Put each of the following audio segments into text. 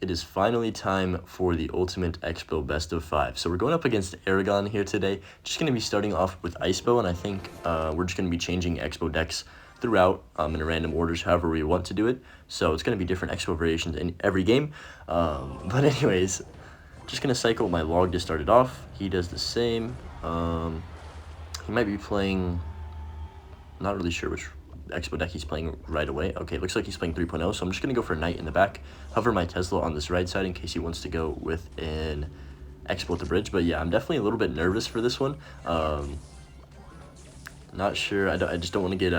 it is finally time for the Ultimate Expo Best of 5. So we're going up against Eragon here today. Just going to be starting off with Icebo, and I think we're just going to be changing Expo decks throughout in random orders, however we want to do it. So it's going to be different Expo variations in every game. But anyways, just going to cycle my log to start it off. He does the same. He might be playing, not really sure which Expo deck he's playing right away. Okay, looks like he's playing 3.0, so I'm just going to go for a Knight in the back. Hover my Tesla on this right side in case he wants to go with an Expo at the bridge. But yeah, I'm definitely a little bit nervous for this one. Not sure. I just don't want to get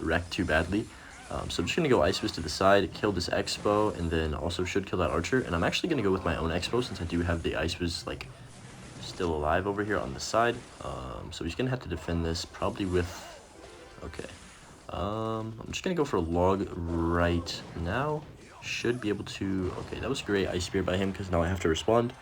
wrecked too badly. So I'm just going to go Ice Fist to the side, kill this Expo, and then also should kill that Archer. And I'm actually going to go with my own Expo since I do have the Ice Fist, like, still alive over here on the side. So he's going to have to defend this probably with... Okay. I'm just going to go for a log right now. Should be able to... Okay, that was great Ice Spear by him because now I have to respond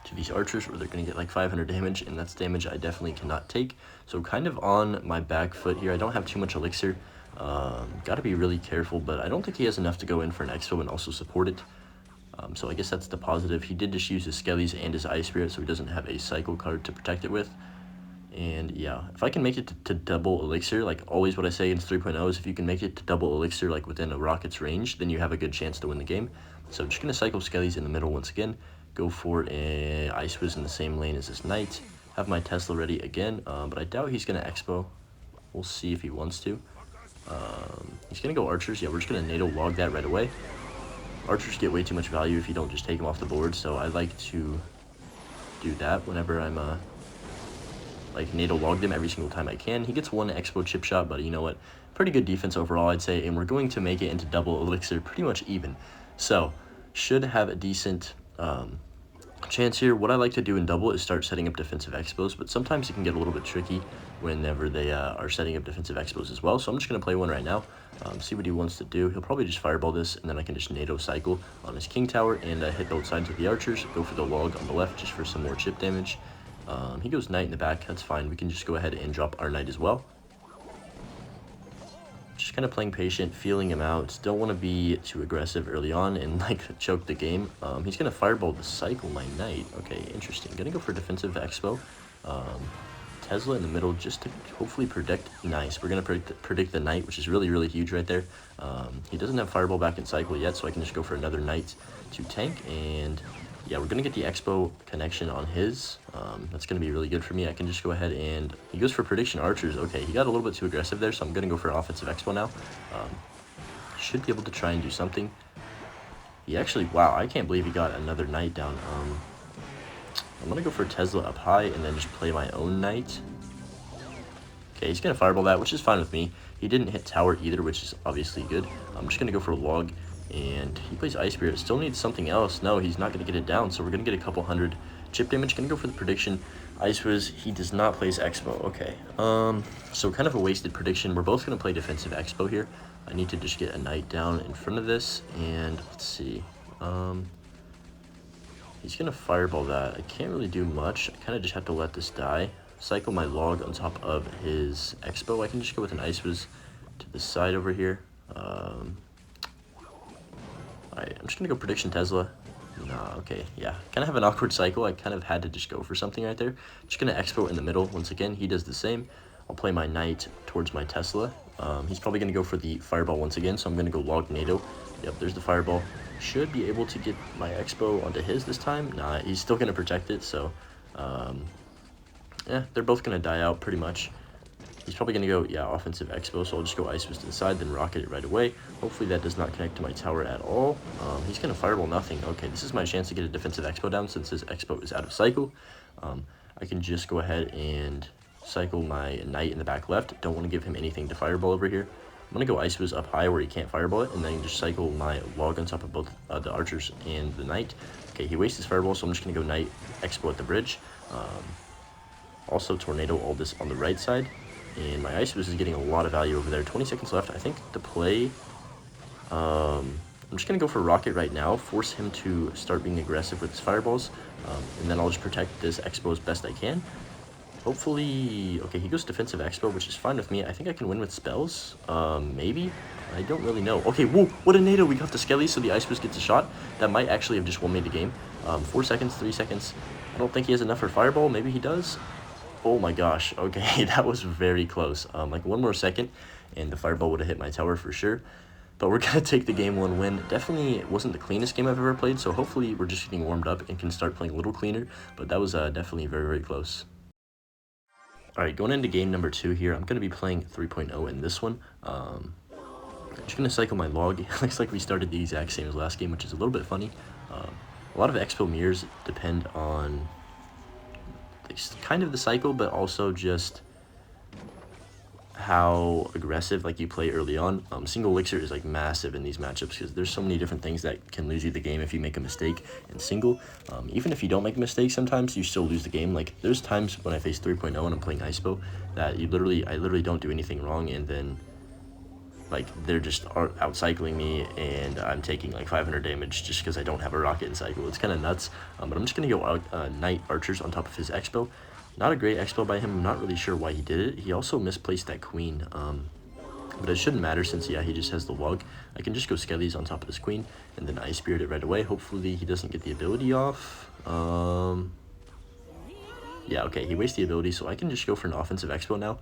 to these archers where they're going to get like 500 damage, and that's damage I definitely cannot take. So kind of on my back foot here. I don't have too much elixir. Got to be really careful, but I don't think he has enough to go in for an Expo and also support it. So I guess that's the positive. He did just use his Skellies and his Ice Spirit, so he doesn't have a cycle card to protect it with. And yeah, if I can make it to double elixir, like always what I say in 3.0 is if you can make it to double elixir like within a rocket's range, then you have a good chance to win the game. So I'm just going to cycle Skellies in the middle once again, go for an Ice Wiz in the same lane as this Knight, have my Tesla ready again, but I doubt he's going to Expo. We'll see if he wants to. He's going to go Archers. Yeah, we're just going to NATO log that right away. Archers get way too much value if you don't just take them off the board, so I like to do that whenever I'm like NATO log them every single time I can. He gets one Expo chip shot, but you know what? Pretty good defense overall, I'd say, and we're going to make it into double elixir pretty much even. So should have a decent chance here. What I like to do in double is start setting up defensive Expos, but sometimes it can get a little bit tricky whenever they are setting up defensive Expos as well. So I'm just going to play one right now, see what he wants to do. He'll probably just fireball this, and then I can just NATO cycle on his King Tower and hit both sides of the archers, go for the log on the left just for some more chip damage. He goes Knight in the back, that's fine. We can just go ahead and drop our Knight as well. Just kind of playing patient, feeling him out. Don't want to be too aggressive early on and like choke the game. He's going to fireball the cycle my Knight. Okay, interesting. Going to go for defensive Expo. Tesla in the middle just to hopefully predict. Nice. We're going to predict the Knight, which is really, really huge right there. He doesn't have fireball back in cycle yet, so I can just go for another Knight to tank. And yeah, we're going to get the Expo connection on his. That's going to be really good for me. I can just go ahead and... He goes for prediction archers. Okay, he got a little bit too aggressive there, so I'm going to go for an offensive Expo now. Should be able to try and do something. He actually... Wow, I can't believe he got another Knight down. I'm going to go for Tesla up high and then just play my own Knight. Okay, he's going to fireball that, which is fine with me. He didn't hit tower either, which is obviously good. I'm just going to go for a log. And he plays Ice Spirit. Still needs something else. No, he's not going to get it down, so we're going to get a couple hundred chip damage. Going to go for the prediction. Ice Wiz, he does not place Expo. Okay. So kind of a wasted prediction. We're both going to play defensive Expo here. I need to just get a Knight down in front of this. And let's see. He's going to fireball that. I can't really do much. I kind of just have to let this die. Cycle my log on top of his Expo. I can just go with an Ice Wiz to the side over here. Alright, I'm just going to go prediction Tesla. Nah, okay, yeah. Kind of have an awkward cycle. I kind of had to just go for something right there. Just going to Expo in the middle. Once again, he does the same. I'll play my Knight towards my Tesla. He's probably going to go for the fireball once again, so I'm going to go log NATO. Yep, there's the fireball. Should be able to get my Expo onto his this time. Nah, he's still going to protect it, so... yeah, they're both going to die out pretty much. He's probably going to go, yeah, offensive Expo, so I'll just go Ice Fist to the side, then rocket it right away. Hopefully that does not connect to my tower at all. He's going to fireball nothing. Okay, this is my chance to get a defensive Expo down since his Expo is out of cycle. I can just go ahead and cycle my Knight in the back left. Don't want to give him anything to fireball over here. I'm going to go Ice Wiz up high where he can't fireball it, and then just cycle my log on top of both the archers and the Knight. Okay, he wastes his fireball, so I'm just going to go Knight Expo at the bridge. Also Tornado all this on the right side. And my Ice Wiz is getting a lot of value over there. 20 seconds left. I think the play... I'm just going to go for Rocket right now. Force him to start being aggressive with his fireballs. And then I'll just protect this Expo as best I can. Hopefully, okay, he goes defensive expo, which is fine with me. I think I can win with spells. Maybe? I don't really know. Okay, whoa, what a NATO. We got the Skelly, so the Ice Boost gets a shot. That might actually have just won me the game. 4 seconds, 3 seconds. I don't think he has enough for Fireball. Maybe he does. Oh my gosh. Okay, that was very close. Like 1 more second, and the Fireball would have hit my tower for sure. But we're going to take the game 1 win. Definitely wasn't the cleanest game I've ever played, so hopefully we're just getting warmed up and can start playing a little cleaner. But that was definitely very, very close. Alright, going into game number 2 here, I'm going to be playing 3.0 in this one. I'm just going to cycle my log. It looks like we started the exact same as last game, which is a little bit funny. A lot of expo mirrors depend on kind of the cycle, but also just how aggressive like you play early on. Single elixir is like massive in these matchups because there's so many different things that can lose you the game if you make a mistake in single. Even if you don't make a mistake, sometimes you still lose the game. Like there's times when I face 3.0 and I'm playing ISPO that I literally don't do anything wrong, and then like they're just out cycling me and I'm taking like 500 damage just because I don't have a rocket in cycle. It's kind of nuts. But I'm just gonna go out Knight Archers on top of his expo. Not a great expo by him. I'm not really sure why he did it. He also misplaced that queen. But it shouldn't matter since, yeah, he just has the log. I can just go Skellies on top of this queen and then Ice Spirit it right away. Hopefully he doesn't get the ability off. Yeah, okay, he wastes the ability, so I can just go for an offensive expo now.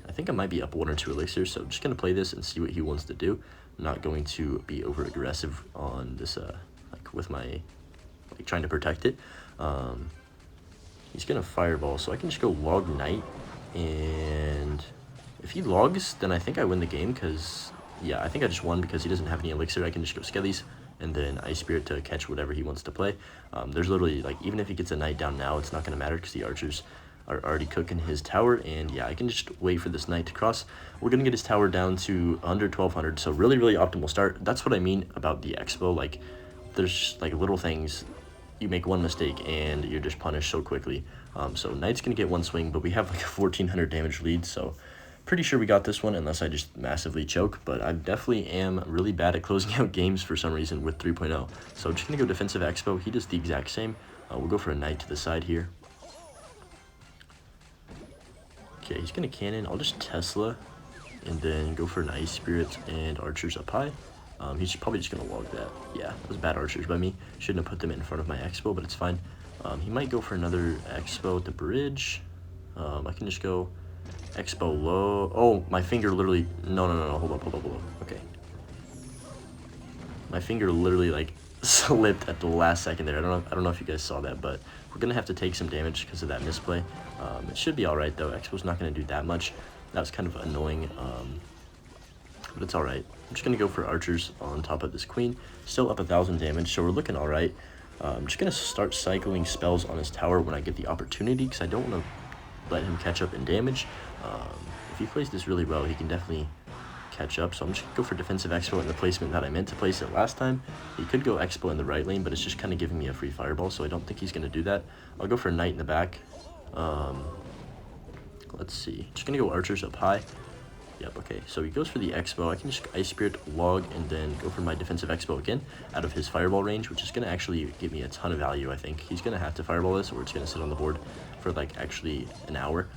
I think I might be up 1 or 2 elixirs, so I'm just going to play this and see what he wants to do. I'm not going to be over aggressive on this, like with my, like trying to protect it. He's going to Fireball, so I can just go log Knight, and if he logs, then I think I win the game, because, yeah, I think I just won because he doesn't have any elixir. I can just go Skellies, and then Ice Spirit to catch whatever he wants to play. There's literally, like, even if he gets a Knight down now, it's not going to matter because the Archers are already cooking his tower, and yeah, I can just wait for this Knight to cross. We're going to get his tower down to under 1200, so really, really optimal start. That's what I mean about the expo. Like, there's, like, little things. You make one mistake and you're just punished so quickly. So Knight's gonna get 1 swing, but we have like a 1400 damage lead, so pretty sure we got this one unless I just massively choke. But I definitely am really bad at closing out games for some reason with 3.0. So I'm just gonna go defensive expo. He does the exact same. We'll go for a Knight to the side here. Okay, he's gonna cannon. I'll just Tesla and then go for an Ice Spirit and Archers up high. He's probably just going to log that. Yeah, that was bad Archers by me. Shouldn't have put them in front of my expo, but it's fine. He might go for another expo at the bridge. I can just go expo low. Oh, my finger literally... No. Hold up. Okay. My finger literally, like, slipped at the last second there. I don't know if you guys saw that, but we're going to have to take some damage because of that misplay. It should be alright, though. Expo's not going to do that much. That was kind of annoying. But it's alright. I'm just going to go for Archers on top of this queen. Still up 1000 damage, so we're looking alright. I'm just going to start cycling spells on his tower when I get the opportunity, because I don't want to let him catch up in damage. If he plays this really well, he can definitely catch up. So I'm just going to go for defensive expo in the placement that I meant to place it last time. He could go expo in the right lane, but it's just kind of giving me a free fireball, so I don't think he's going to do that. I'll go for a Knight in the back. Let's see. Just going to go Archers up high. Yep, okay, so he goes for the expo. I can just Ice Spirit, log, and then go for my defensive expo again out of his fireball range, which is going to actually give me a ton of value, I think. He's going to have to fireball this, or it's going to sit on the board for, like, actually an hour.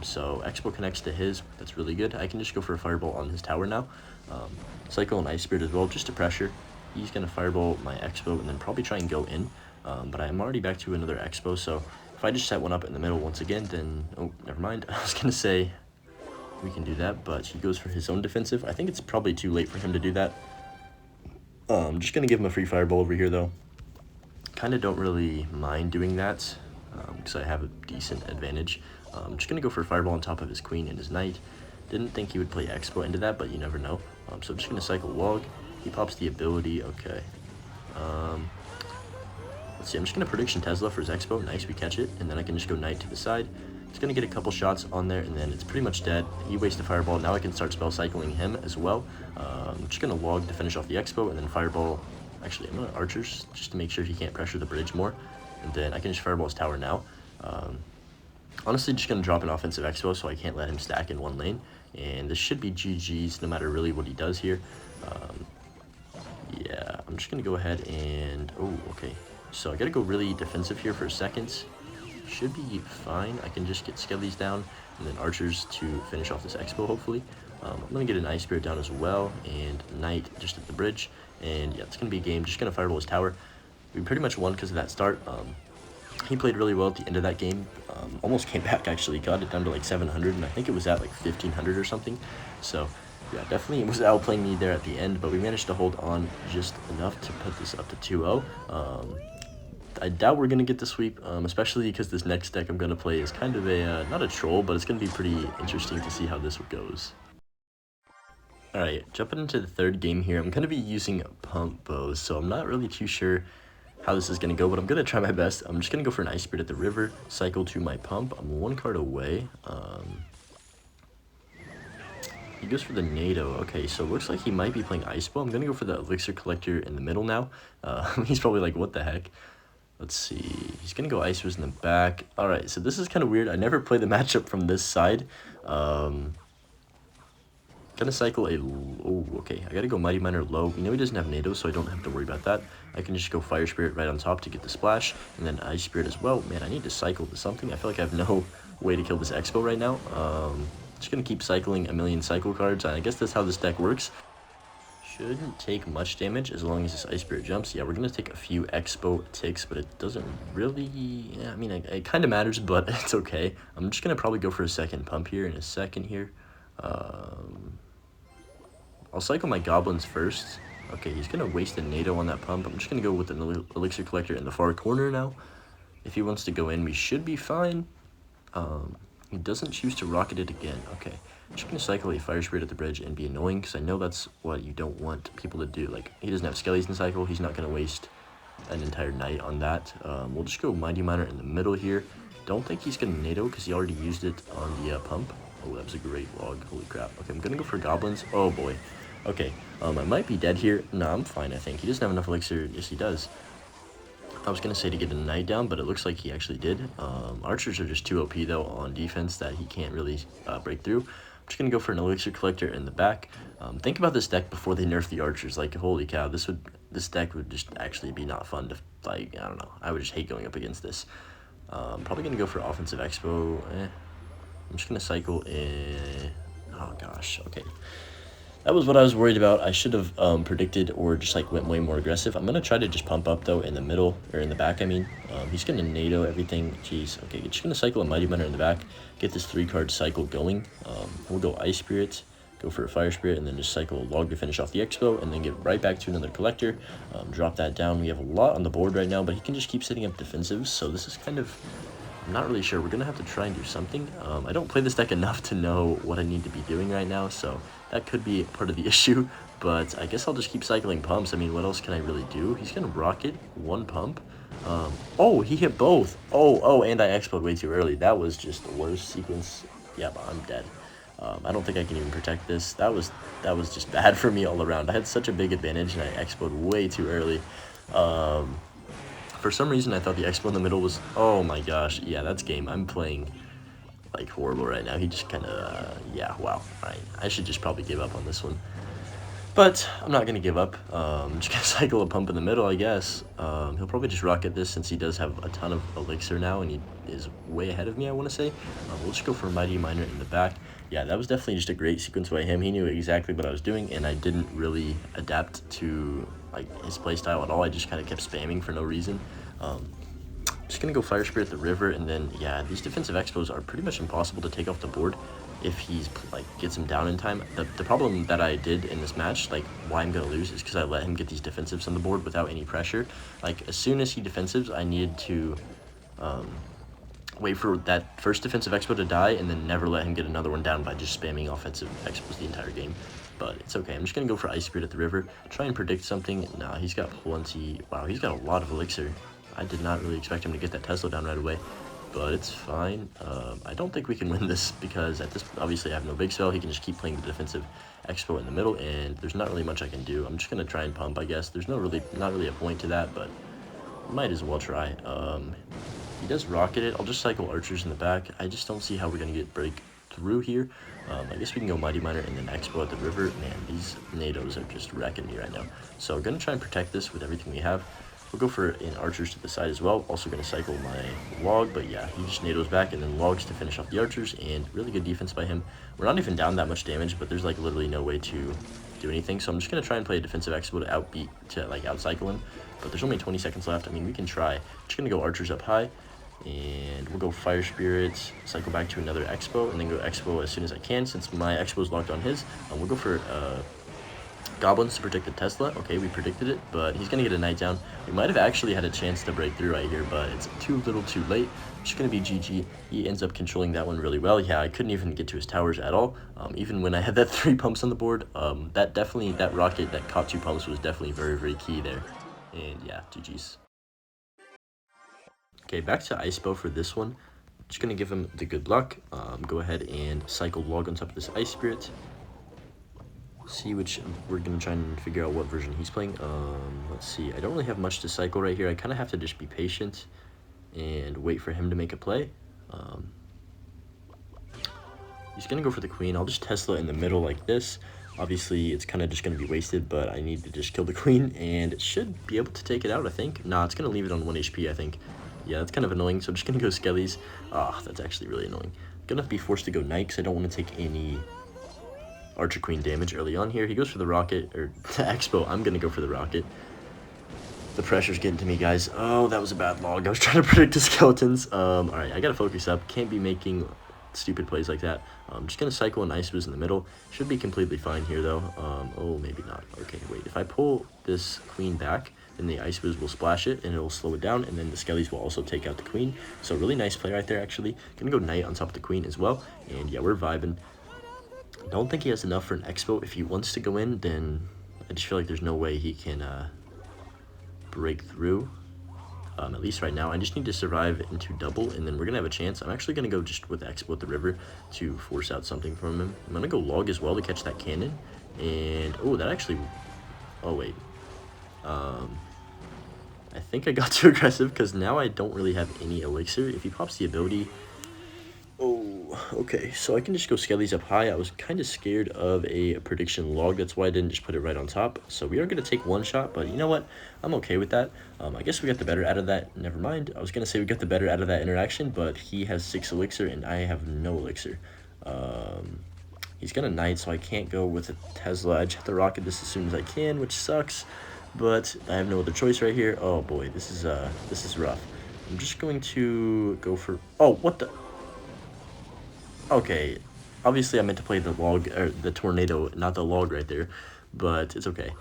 So expo connects to his. That's really good. I can just go for a fireball on his tower now. Cycle and Ice Spirit as well, just to pressure. He's going to fireball my expo and then probably try and go in. But I'm already back to another expo, so if I just set one up in the middle once again, then... Oh, never mind. I was going to say... We can do that, but he goes for his own defensive. I think it's probably too late for him to do that. I'm just going to give him a free fireball over here, though. Kind of don't really mind doing that because I have a decent advantage. I'm just going to go for a fireball on top of his queen and his knight. Didn't think he would play expo into that, but you never know. So I'm just going to cycle log. He pops the ability. Okay. Let's see. I'm just going to prediction Tesla for his expo. Nice, we catch it. And then I can just go knight to the side. He's going to get a couple shots on there, and then it's pretty much dead. He wasted a fireball. Now I can start spell cycling him as well. I'm just going to log to finish off the expo, and then fireball. Actually, I'm going to Archers just to make sure he can't pressure the bridge more. And then I can just fireball his tower now. Honestly, just going to drop an offensive expo so I can't let him stack in one lane. And this should be GG's no matter really what he does here. Yeah, I'm just going to go ahead and... Oh, okay. So I got to go really defensive here for a second. should be fine. I can just get skellies down and then archers to finish off this expo, hopefully. I'm going to get an ice spirit down as well, and knight just at the bridge. And yeah, it's going to be a game. Just going to fireball his tower. We pretty much won because of that start. He played really well at the end of that game. Almost came back, actually. Got it down to like 700, and I think it was at like 1500 or something. So yeah, definitely was outplaying me there at the end, but we managed to hold on just enough to put this up to 2-0. I doubt we're going to get the sweep, especially because this next deck I'm going to play is kind of a, not a troll, but it's going to be pretty interesting to see how this goes. Alright, jumping into the third game here, I'm going to be using pump bows, so I'm not really too sure how this is going to go, but I'm going to try my best. I'm just going to go for an ice spirit at the river, cycle to my pump. I'm one card away. He goes for the NATO. Okay, so it looks like he might be playing ice bow. I'm going to go for the elixir collector in the middle now. He's probably like, what the heck? Let's see. He's going to go Ice Fist in the back. All right, so this is kind of weird. I never play the matchup from this side. Going to cycle a... Oh, okay. I got to go Mighty Miner low. We know he doesn't have NATO, so I don't have to worry about that. I can just go Fire Spirit right on top to get the splash, and then Ice Spirit as well. Man, I need to cycle to something. I feel like I have no way to kill this Expo right now. Just going to keep cycling a million cycle cards. I guess that's how this deck works. Shouldn't take much damage as long as this Ice Spirit jumps. Yeah, we're going to take a few Expo ticks, but it doesn't really... Yeah, I mean, it kind of matters, but it's okay. I'm just going to probably go for a second pump here in a second here. I'll cycle my goblins first. Okay, he's going to waste a NATO on that pump. I'm just going to go with an elixir collector in the far corner now. If he wants to go in, we should be fine. He doesn't choose to rocket it again. Okay, I'm just going to cycle a Fire Spirit at the bridge and be annoying, because I know that's what you don't want people to do. Like, he doesn't have skellies in cycle. He's not going to waste an entire night on that. We'll just go Mighty Miner in the middle here. Don't think he's going to NATO, because he already used it on the pump. Oh, that was a great log. Holy crap. Okay, I'm going to go for goblins. Oh, boy. Okay, I might be dead here. No, I'm fine, I think. He doesn't have enough elixir. Yes, he does. I was going to say to get a knight down, but it looks like he actually did. Archers are just too OP, though, on defense that he can't really break through. I'm just going to go for an elixir collector in the back. Think about this deck before they nerf the archers. Like, holy cow, this deck would just actually be not fun to, like, I don't know. I would just hate going up against this. Probably going to go for offensive expo. I'm just going to cycle in... Oh, gosh. Okay. That was what I was worried about. I should have predicted or just like went way more aggressive. I'm going to try to just pump up though in the middle, or in the back, I mean. He's going to NATO everything. Jeez. Okay, just going to cycle a Mighty Miner in the back. Get this 3-card cycle going. We'll go Ice Spirit, go for a Fire Spirit, and then just cycle a Log to finish off the Expo, and then get right back to another Collector. Drop that down. We have a lot on the board right now, but he can just keep setting up defensives. So this is kind of... I'm not really sure. We're going to have to try and do something. I don't play this deck enough to know what I need to be doing right now, so that could be part of the issue. But I guess I'll just keep cycling pumps. I mean, what else can I really do? He's going to rocket one pump. Oh, he hit both. Oh, and I exploded way too early. That was just the worst sequence. Yep, I'm dead. I don't think I can even protect this. That was just bad for me all around. I had such a big advantage, and I exploded way too early. For some reason, I thought the expo in the middle was... Oh my gosh. Yeah, that's game. I'm playing, like, horrible right now. He just kind of... yeah, wow. Alright, I should just probably give up on this one. But I'm not going to give up. I'm just going to cycle a pump in the middle, I guess. He'll probably just rocket this since he does have a ton of elixir now, and he is way ahead of me, I want to say. We'll just go for Mighty Miner in the back. Yeah, that was definitely just a great sequence by him. He knew exactly what I was doing, and I didn't really adapt to like his playstyle at all. I just kind of kept spamming for no reason. Just gonna go Fire Spirit the river, and then yeah, these defensive expos are pretty much impossible to take off the board if he's like gets him down in time. The problem that I did in this match, like why I'm gonna lose, is because I let him get these defensives on the board without any pressure. Like as soon as he defensives, I needed to wait for that first defensive expo to die, and then never let him get another one down by just spamming offensive expos the entire game. But it's okay. I'm just going to go for Ice Spirit at the river. Try and predict something. Nah, he's got plenty. Wow, he's got a lot of elixir. I did not really expect him to get that Tesla down right away. But it's fine. I don't think we can win this because at this obviously I have no big spell. He can just keep playing the defensive expo in the middle, and there's not really much I can do. I'm just going to try and pump, I guess. There's not really a point to that, but might as well try. He does rocket it. I'll just cycle archers in the back. I just don't see how we're going to get break through here. I guess we can go Mighty Miner and then Expo at the river. Man, these NATOs are just wrecking me right now. So I'm going to try and protect this with everything we have. We'll go for an archers to the side as well. Also going to cycle my log, but yeah, he just NATOs back and then logs to finish off the archers, and really good defense by him. We're not even down that much damage, but there's like literally no way to do anything, so I'm just going to try and play a defensive expo to like outcycle him, but there's only 20 seconds left. I mean, we can try. I'm just going to go archers up high, and we'll go fire spirits, cycle back to another expo, and then go expo as soon as I can since my expo is locked on his. We'll go for goblins to protect the Tesla. Okay, we predicted it, but he's gonna get a knight down. We might have actually had a chance to break through right here, but it's too little too late. It's gonna be GG. He ends up controlling that one really well. Yeah, I couldn't even get to his towers at all. Even when I had that 3 pumps on the board, that rocket that caught 2 pumps was definitely very, very key there. And yeah, GG's. Okay, back to Icepo for this one. Just gonna give him the good luck. Go ahead and cycle log on top of this Ice Spirit. See which we're gonna try and figure out what version he's playing. Let's see. I don't really have much to cycle right here. I kind of have to just be patient and wait for him to make a play. He's gonna go for the queen. I'll just Tesla in the middle like this. Obviously, it's kind of just gonna be wasted, but I need to just kill the queen, and it should be able to take it out, I think. Nah, it's gonna leave it on 1 HP, I think. Yeah, that's kind of annoying, so I'm just gonna go Skellies. Ah, that's actually really annoying. Gonna be forced to go knight because I don't want to take any archer queen damage early on here. He goes for the rocket, or the expo. I'm gonna go for the rocket. The pressure's getting to me, guys. Oh, that was a bad log. I was trying to predict the skeletons. All right, I gotta focus up. Can't be making stupid plays like that. I'm just gonna cycle an Ice Wiz in the middle. Should be completely fine here though. Oh, maybe not. Okay, wait. If I pull this queen back, then the Ice Wiz will splash it and it'll slow it down, and then the Skellies will also take out the queen. So really nice play right there, actually. Gonna go knight on top of the queen as well, and yeah, we're vibing. I don't think he has enough for an expo. If he wants to go in, then I just feel like there's no way he can break through. At least right now, I just need to survive into double, and then we're gonna have a chance. I'm actually gonna go just with expo at the river to force out something from him. I'm gonna go log as well to catch that cannon, and oh, that actually. Oh wait. I think I got too aggressive because now I don't really have any elixir. If he pops the ability. Oh, okay, so I can just go Skellies up high. I was kind of scared of a prediction log. That's why I didn't just put it right on top. So we are going to take 1 shot, but you know what? I'm okay with that. I guess we got the better out of that. Never mind. I was going to say we got the better out of that interaction, but he has 6 elixir and I have no elixir. He's going to knight, so I can't go with a Tesla. I just have to rocket this as soon as I can, which sucks, but I have no other choice right here. Oh boy, this is rough. I'm just going to go for... Oh, what the... Okay, obviously I meant to play the log, or the tornado, not the log right there, but it's okay.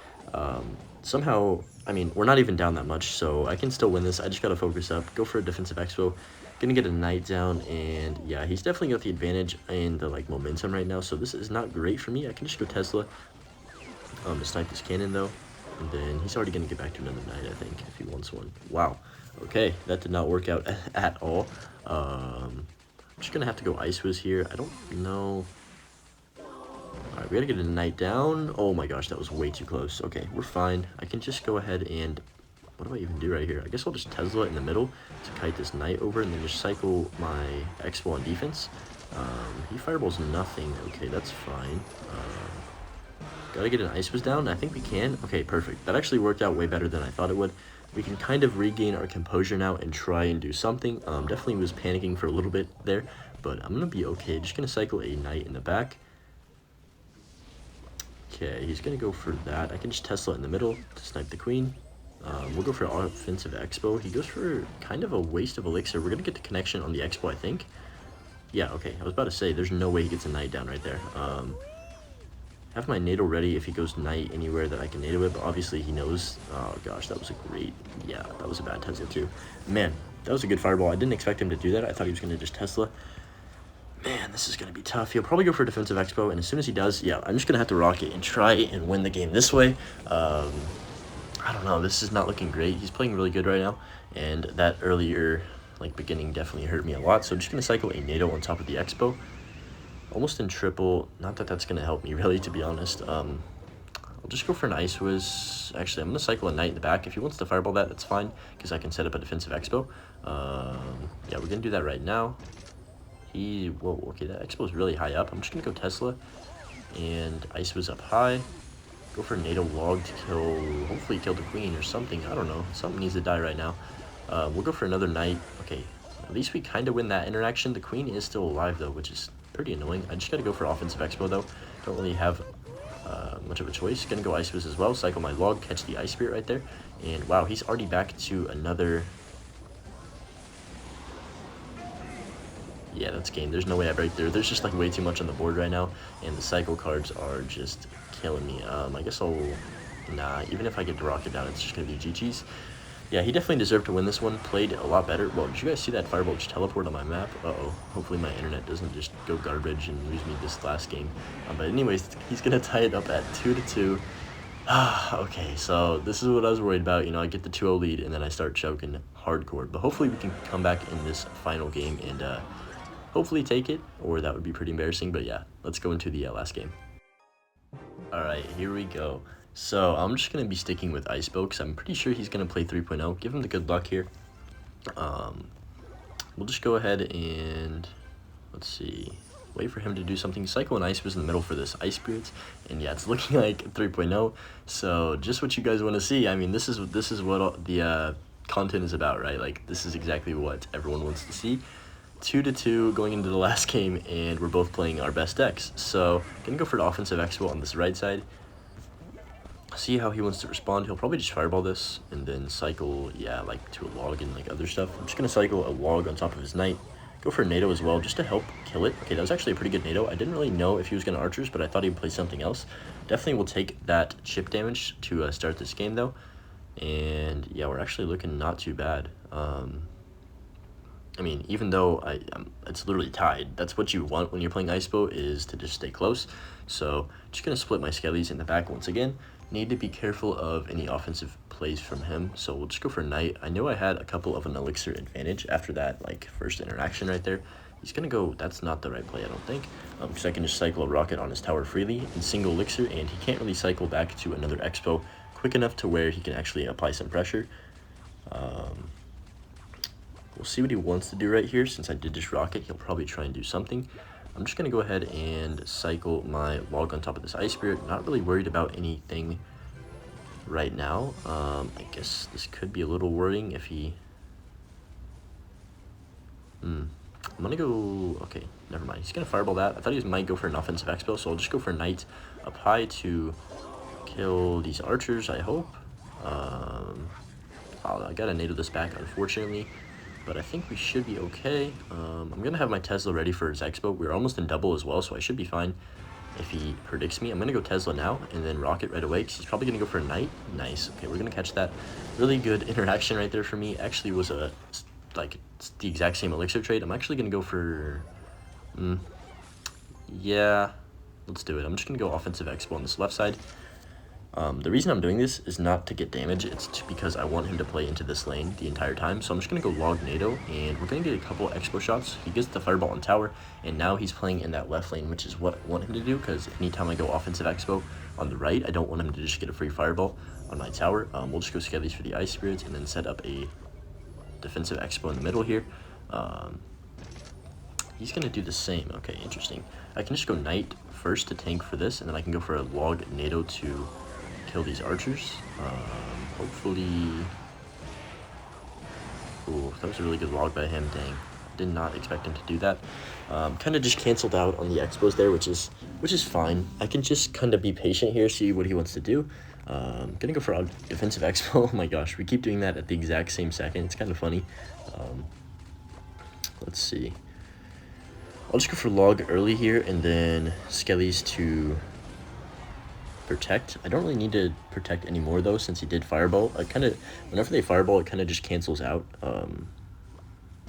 Somehow, I mean, we're not even down that much, so I can still win this. I just gotta focus up, go for a defensive expo, gonna get a knight down, and yeah, he's definitely got the advantage in the like momentum right now, so this is not great for me. I can just go Tesla, to snipe this cannon though, and then he's already gonna get back to another knight, I think, if he wants one. Wow, okay, that did not work out at all. I'm just gonna have to go Ice Wiz here. I don't know. Alright, we gotta get a knight down. Oh my gosh, that was way too close. Okay, we're fine. I can just go ahead and... What do I even do right here? I guess I'll just Tesla in the middle to kite this knight over and then just cycle my expo on defense. He fireballs nothing. Okay, that's fine. Gotta get an Ice Wiz down. I think we can. Okay, perfect. That actually worked out way better than I thought it would. We can kind of regain our composure now and try and do something. Definitely was panicking for a little bit there, but I'm going to be okay. Just going to cycle a knight in the back. Okay, he's going to go for that. I can just Tesla in the middle to snipe the queen. We'll go for offensive expo. He goes for kind of a waste of elixir. We're going to get the connection on the expo, I think. Yeah, okay. I was about to say, there's no way he gets a knight down right there. Have my NATO ready if he goes knight anywhere that I can NATO it, but obviously he knows. Oh gosh, that was a great... Yeah, that was a bad Tesla too. Man, that was a good fireball. I didn't expect him to do that. I thought he was going to just Tesla. Man, this is going to be tough. He'll probably go for defensive expo, and as soon as he does, yeah, I'm just going to have to rocket and try and win the game this way. I don't know. This is not looking great. He's playing really good right now, and that earlier like beginning definitely hurt me a lot. So I'm just going to cycle a NATO on top of the expo. Almost in triple. Not that that's going to help me, really, to be honest. I'll just go for an Ice Wiz. Actually, I'm going to cycle a knight in the back. If he wants to fireball that, that's fine, because I can set up a defensive expo. Yeah, we're going to do that right now. Whoa, okay, that expo is really high up. I'm just going to go Tesla and Ice Wiz up high. Go for a NATO log to kill, hopefully kill the queen or something. I don't know. Something needs to die right now. We'll go for another knight. Okay, at least we kind of win that interaction. The queen is still alive, though, which is pretty annoying. I just got to go for offensive expo, though. Don't really have much of a choice. Gonna go Ice Fist as well. Cycle my log, catch the Ice Spirit right there. And wow, he's already back to another... Yeah, that's game. There's no way I break through. There's just like way too much on the board right now, and the cycle cards are just killing me. I guess I'll... Nah, even if I get the rocket down, it's just gonna be GG's. Yeah, he definitely deserved to win this one. Played a lot better. Well, did you guys see that Fireball just teleport on my map? Uh-oh. Hopefully my internet doesn't just go garbage and lose me this last game. But anyways, he's gonna tie it up at 2-2. Okay, so this is what I was worried about. You know, I get the 2-0 lead, and then I start choking hardcore. But hopefully we can come back in this final game and hopefully take it, or that would be pretty embarrassing. But yeah, let's go into the last game. Alright, here we go. So I'm just going to be sticking with Icepo because I'm pretty sure he's going to play 3.0. Give him the good luck here. We'll just go ahead and, let's see, wait for him to do something. Cycle and Ice was in the middle for this Ice Spirits, and yeah, it's looking like 3.0. So just what you guys want to see. I mean, this is what all the content is about, right? Like, this is exactly what everyone wants to see. 2-2 going into the last game, and we're both playing our best decks. So gonna go for the offensive expo on this right side. See how he wants to respond. He'll probably just fireball this and then cycle, yeah, like to a log and like other stuff. I'm just gonna cycle a log on top of his knight. Go for a NATO as well, just to help kill it. Okay, that was actually a pretty good NATO. I didn't really know if he was gonna archers, but I thought he'd play something else. Definitely will take that chip damage to start this game though. And yeah, we're actually looking not too bad. I mean, even though it's literally tied, that's what you want when you're playing Icepo, is to just stay close. So just gonna split my skellies in the back once again. Need to be careful of any offensive plays from him, so we'll just go for knight. I know I had a couple of an elixir advantage after that like first interaction right there. He's gonna go, that's not the right play, I don't think, because I can just cycle a rocket on his tower freely in single elixir, and he can't really cycle back to another expo quick enough to where he can actually apply some pressure. We'll see what he wants to do right here. Since I did just rocket, he'll probably try and do something. I'm just going to go ahead and cycle my log on top of this Ice Spirit. Not really worried about anything right now. I guess this could be a little worrying if he... I'm going to go... Okay, never mind. He's going to fireball that. I thought he might go for an offensive expo, so I'll just go for a knight up high to kill these archers, I hope. I got to NATO this back, unfortunately. But I think we should be okay. I'm going to have my Tesla ready for his expo. We're almost in double as well, so I should be fine if he predicts me. I'm going to go Tesla now and then rocket right away because he's probably going to go for a knight. Nice. Okay, we're going to catch that. Really good interaction right there for me. Actually was the exact same elixir trade. I'm actually going to go for... yeah, let's do it. I'm just going to go offensive expo on this left side. The reason I'm doing this is not to get damage, it's because I want him to play into this lane the entire time. So I'm just going to go log NATO, and we're going to get a couple expo shots. He gets the fireball on tower, and now he's playing in that left lane, which is what I want him to do, because anytime I go offensive expo on the right, I don't want him to just get a free fireball on my tower. We'll just go skellies for the Ice Spirits, and then set up a defensive expo in the middle here. He's going to do the same. Okay, interesting. I can just go knight first to tank for this, and then I can go for a log NATO to kill these archers. Hopefully... Ooh, that was a really good log by him. Dang, did not expect him to do that. Kind of just canceled out on the expos there, which is fine. I can just kind of be patient here, see what he wants to do. Gonna go for a defensive expo. Oh my gosh, we keep doing that at the exact same second. It's kind of funny. Let's see. I'll just go for log early here, and then skellies to protect. I don't really need to protect anymore though, since he did fireball. I kind of, whenever they fireball, it kind of just cancels out.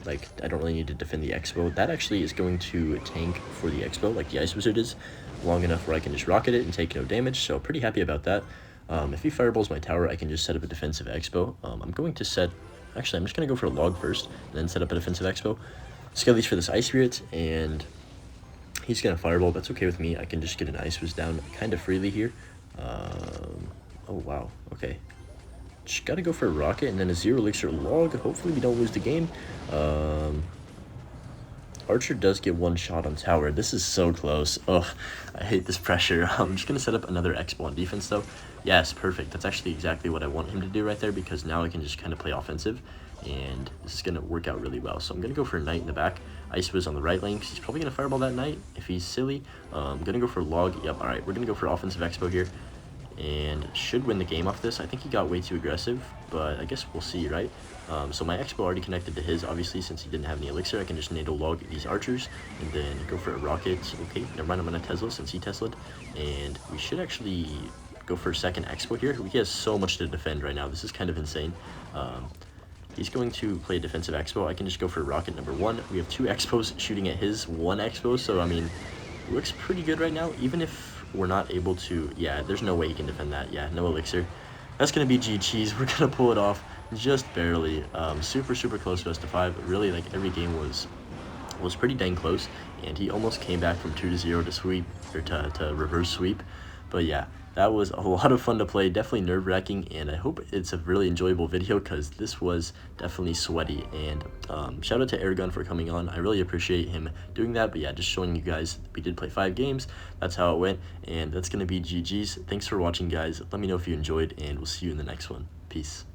Like, I don't really need to defend the expo. That actually is going to tank for the expo, like the Ice Wizard is, long enough where I can just rocket it and take no damage, so pretty happy about that. If he fireballs my tower, I can just set up a defensive expo. I'm going to set, actually, I'm just going to go for a log first, and then set up a defensive expo. Skellies for this Ice Spirit, and he's going to fireball. That's okay with me. I can just get an Ice Wiz down kind of freely here. Oh, wow. Okay. Just got to go for a rocket and then a 0 elixir log. Hopefully we don't lose the game. Archer does get one shot on tower. This is so close. Ugh, I hate this pressure. I'm just going to set up another Expo on defense, though. Yes, perfect. That's actually exactly what I want him to do right there, because now I can just kind of play offensive, and this is going to work out really well. So I'm going to go for a Knight in the back. Ice Wiz on the right lane, because he's probably going to fireball that Knight if he's silly. I'm going to go for Log. Yep, all right. We're going to go for offensive Expo here, and should win the game off this. I think he got way too aggressive, but I guess we'll see, right? So my Expo already connected to his, obviously, since he didn't have any Elixir. I can just NATO log these archers, and then go for a rocket. Okay, never mind, I'm going to Tesla since he Tesla'd, and we should actually go for a second Expo here. He has so much to defend right now. This is kind of insane. He's going to play a defensive Expo. I can just go for rocket number 1. We have 2 Expos shooting at his 1 Expo, so, I mean, it looks pretty good right now, even if we're not able to. Yeah, there's no way he can defend that. Yeah, no Elixir. That's going to be GG's. We're going to pull it off just barely. Super close to best of 5. Really, like, every game was pretty dang close, and he almost came back from 2-0 to sweep, or to reverse sweep. But yeah, that was a lot of fun to play, definitely nerve-wracking, and I hope it's a really enjoyable video, because this was definitely sweaty. And shout out to Eragon for coming on. I really appreciate him doing that. But yeah, just showing you guys, we did play 5 games. That's how it went, and that's going to be GG's. Thanks for watching, guys. Let me know if you enjoyed, and we'll see you in the next one. Peace.